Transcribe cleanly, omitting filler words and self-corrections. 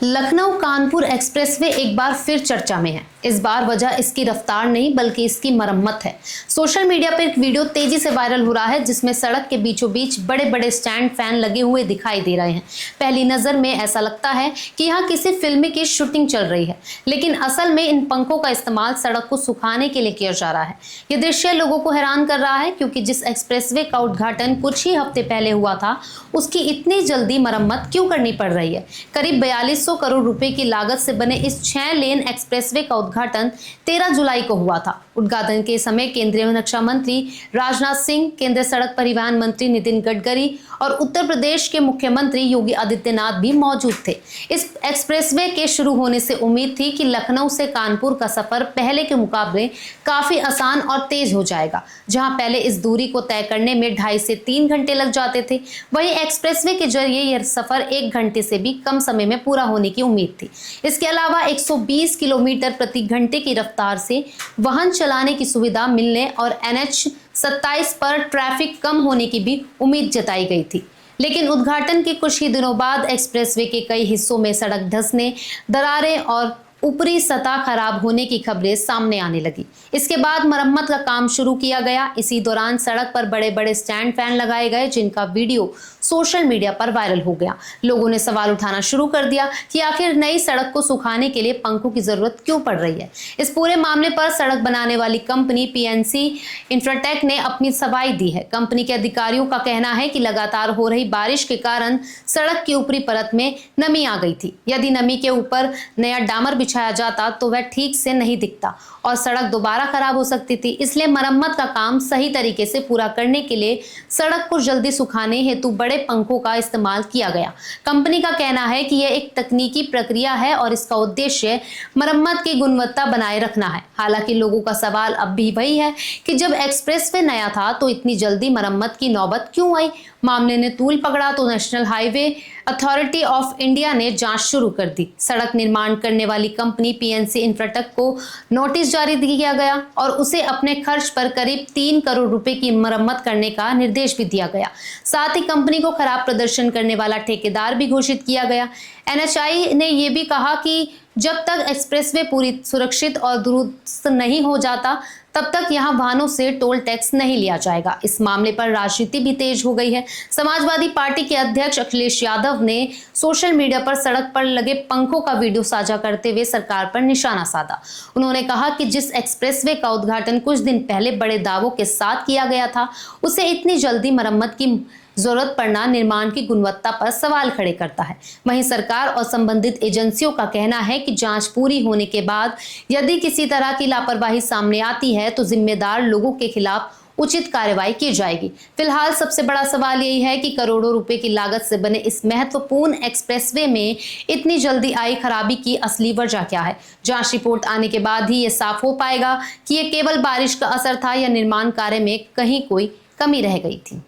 Lucknow Kanpur expressway एक बार फिर चर्चा में है। इस बार वजह इसकी रफ्तार नहीं बल्कि इसकी मरम्मत है। सोशल मीडिया पर एक वीडियो तेजी से वायरल हो रहा है जिसमें सड़क के बीचों बीच बड़े बड़े स्टैंड फैन लगे हुए दिखाई दे रहे हैं। पहली नजर में ऐसा लगता है कि यहाँ किसी फिल्म की शूटिंग चल रही है, लेकिन असल में इन पंखों का इस्तेमाल सड़क को सुखाने के लिए किया जा रहा है। ये दृश्य लोगों को हैरान कर रहा है क्योंकि जिस एक्सप्रेसवे का उद्घाटन कुछ ही हफ्ते पहले हुआ था, उसकी इतनी जल्दी मरम्मत क्यों करनी पड़ रही है। करीब 4200 करोड़ रुपए की लागत से बने इस 6 लेन एक्सप्रेसवे का उद्घाटन 13 जुलाई को हुआ था। उद्घाटन के समय केंद्रीय रक्षा मंत्री राजनाथ सिंह, केंद्रीय सड़क परिवहन मंत्री नितिन गडकरी और उत्तर प्रदेश के मुख्यमंत्री योगी आदित्यनाथ भी मौजूद थे। इस एक्सप्रेसवे के शुरू होने से उम्मीद थी कि लखनऊ से कानपुर का सफर पहले के मुकाबले काफी आसान और तेज हो जाएगा। जहां पहले इस दूरी को तय करने में 2.5 से 3 घंटे लग जाते थे, वहीं एक्सप्रेसवे के जरिए यह सफर 1 घंटे से भी कम समय में पूरा होने की उम्मीद थी। इसके अलावा 120 किलोमीटर प्रति घंटे की रफ्तार से वाहन चलाने की सुविधा मिलने और NH 27 पर ट्रैफिक कम होने की भी उम्मीद जताई गई थी। लेकिन उद्घाटन के कुछ ही दिनों बाद एक्सप्रेसवे के कई हिस्सों में सड़क धंसने, दरारें और ऊपरी सतह खराब होने की खबरें सामने आने लगी। इसके बाद मरम्मत का काम शुरू किया गया। इसी दौरान सड़क पर बड़े बड़े स्टैंड फैन लगाए गए जिनका वीडियो सोशल मीडिया पर वायरल हो गया। लोगों ने सवाल उठाना शुरू कर दिया कि आखिर नई सड़क को सुखाने के लिए पंखों की जरूरत क्यों पड़ रही है। इस पूरे मामले पर सड़क बनाने वाली कंपनी PNC इंफ्राटेक ने अपनी सफाई दी है। कंपनी के अधिकारियों का कहना है कि लगातार हो रही बारिश के कारण सड़क की ऊपरी परत में नमी आ गई थी। यदि नमी के ऊपर नया डामर बिछाया जाता तो वह ठीक से नहीं दिखता और सड़क दोबारा खराब हो सकती थी। इसलिए मरम्मत का काम सही तरीके से पूरा करने के लिए सड़क को जल्दी सुखाने हेतु बड़े पंखों का इस्तेमाल किया गया। कंपनी का कहना है कि यह एक तकनीकी प्रक्रिया है और इसका उद्देश्य मरम्मत की गुणवत्ता बनाए रखना है। हालांकि लोगों का सवाल अब भी वही है कि जब एक्सप्रेसवे नया था तो इतनी जल्दी मरम्मत की नौबत क्यों आई। मामले ने तूल पकड़ा तो national highway authority of India ने जांच शुरू कर दी। सड़क निर्माण करने वाली कंपनी PNC इंफ्राटेक को नोटिस जारी किया गया और उसे अपने खर्च पर करीब 3 करोड़ रुपए की मरम्मत करने का निर्देश भी दिया गया। साथ ही कंपनी को खराब प्रदर्शन करने वाला ठेकेदार भी घोषित किया गया। NHAI ने यह भी कहा कि जब तक एक्सप्रेसवे पूरी सुरक्षित और दुरुस्त नहीं हो जाता तब तक यहां वाहनों से टोल टैक्स नहीं लिया जाएगा। इस मामले पर राजनीति भी तेज हो गई है। समाजवादी पार्टी के अध्यक्ष अखिलेश यादव ने सोशल मीडिया पर सड़क पर लगे पंखों का वीडियो साझा करते हुए सरकार पर निशाना साधा। उन्होंने कहा कि जिस एक्सप्रेसवे का उद्घाटन कुछ दिन पहले बड़े दावों के साथ किया गया था, उसे इतनी जल्दी मरम्मत की जरूरत पड़ना निर्माण की गुणवत्ता पर सवाल खड़े करता है। वहीं सरकार और संबंधित एजेंसियों का कहना है कि जांच पूरी होने के बाद यदि किसी तरह की लापरवाही सामने आती है तो जिम्मेदार लोगों के खिलाफ उचित कार्रवाई की जाएगी। फिलहाल सबसे बड़ा सवाल यही है कि करोड़ों रुपए की लागत से बने इस महत्वपूर्ण एक्सप्रेसवे में इतनी जल्दी आई खराबी की असली वजह क्या है। जांच रिपोर्ट आने के बाद ही ये साफ हो पाएगा कि ये केवल बारिश का असर था या निर्माण कार्य में कहीं कोई कमी रह गई थी।